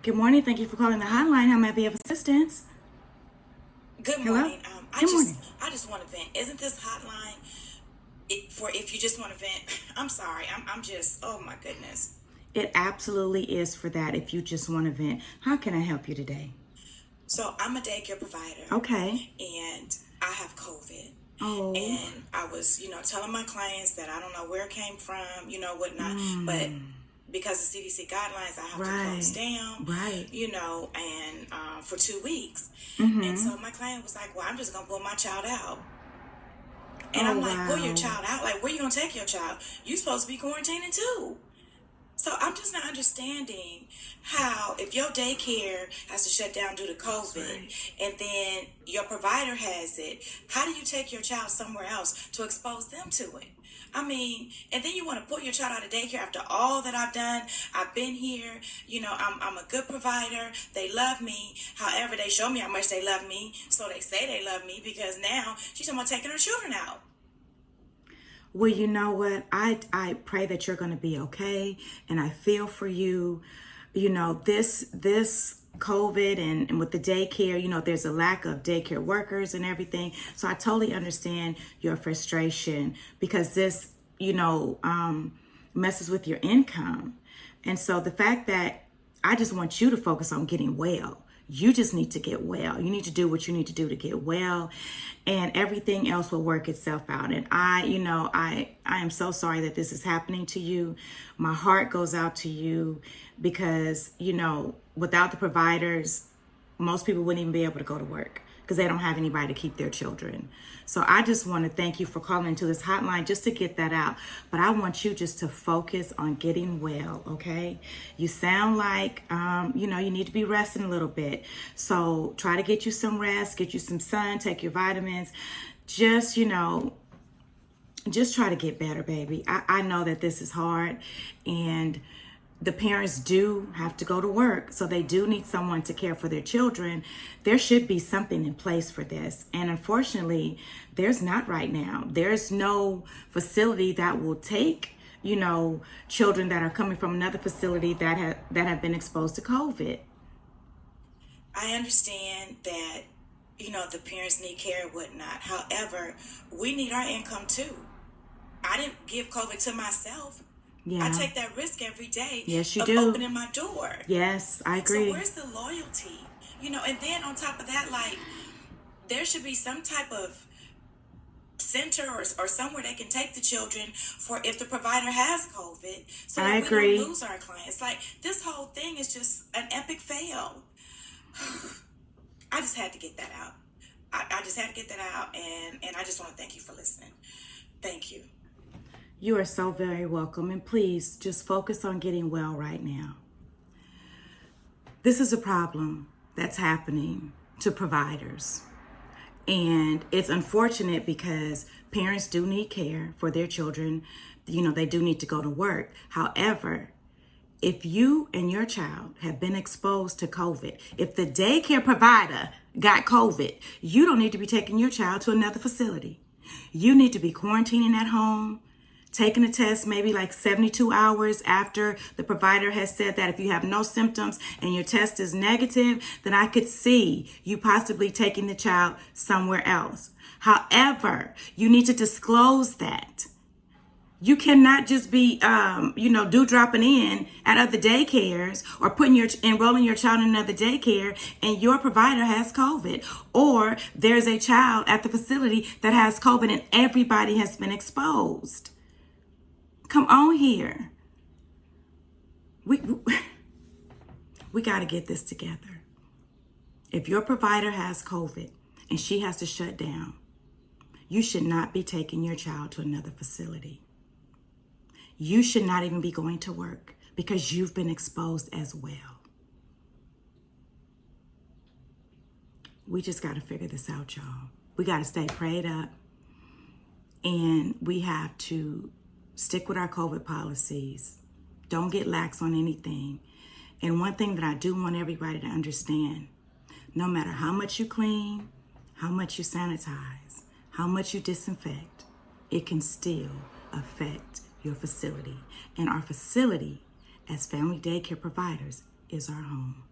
Good morning. Thank you for calling the hotline. How may I be of assistance? Good Hello? morning. Good morning. I just want to vent. Isn't this hotline for if you just want to vent? I'm sorry. I'm just. Oh my goodness. It absolutely is for that if you just want to vent. How can I help you today? So I'm a daycare provider. Okay. And I have COVID. Oh. And I was, telling my clients that I don't know where it came from, whatnot. But because the CDC guidelines, I have to close down. Right. And for 2 weeks. Mm-hmm. And so my client was like, well, I'm just going to pull my child out. And I'm like, pull your child out? Like, where you going to take your child? You supposed to be quarantining too. So I'm just not understanding how, if your daycare has to shut down due to COVID, and then your provider has it, how do you take your child somewhere else to expose them to it? I mean, and then you want to pull your child out of daycare after all that I've done. I've been here. I'm a good provider. They love me. However, they show me how much they love me. So they say they love me because now she's talking about taking her children out. Well, you know what? I pray that you're going to be okay, and I feel for you. This COVID and with the daycare, there's a lack of daycare workers and everything. So I totally understand your frustration because this, messes with your income. And so the fact that I just want you to focus on getting well. You just need to get well. You need to do what you need to do to get well, and everything else will work itself out. And I am so sorry that this is happening to you. My heart goes out to you because, without the providers, most people wouldn't even be able to go to work because they don't have anybody to keep their children. So I just want to thank you for calling into this hotline just to get that out. But I want you just to focus on getting well, okay? You sound like, you need to be resting a little bit. So try to get you some rest, get you some sun, take your vitamins. Just try to get better, baby. I know that this is hard, and the parents do have to go to work, so they do need someone to care for their children. There should be something in place for this. And unfortunately, there's not right now. There's no facility that will take, children that are coming from another facility that have been exposed to COVID. I understand that, the parents need care and whatnot. However, we need our income too. I didn't give COVID to myself. Yeah. I take that risk every day. Yes, you of do. Opening my door. Yes, I agree. So where's the loyalty? And then on top of that, like, there should be some type of center or somewhere they can take the children for if the provider has COVID, so that we don't lose our clients. Like, this whole thing is just an epic fail. I just had to get that out. I just had to get that out, and I just want to thank you for listening. Thank you. You are so very welcome. And please just focus on getting well right now. This is a problem that's happening to providers. And it's unfortunate because parents do need care for their children. They do need to go to work. However, if you and your child have been exposed to COVID, if the daycare provider got COVID, you don't need to be taking your child to another facility. You need to be quarantining at home, taking a test maybe like 72 hours after the provider has said that if you have no symptoms and your test is negative, then I could see you possibly taking the child somewhere else. However, you need to disclose that. You cannot just be, dropping in at other daycares or enrolling your child in another daycare and your provider has COVID, or there's a child at the facility that has COVID and everybody has been exposed. Come on here. We got to get this together. If your provider has COVID and she has to shut down, you should not be taking your child to another facility. You should not even be going to work because you've been exposed as well. We just got to figure this out, y'all. We got to stay prayed up, and we have to stick with our COVID policies. Don't get lax on anything. And one thing that I do want everybody to understand, no matter how much you clean, how much you sanitize, how much you disinfect, it can still affect your facility. And our facility as family daycare providers is our home.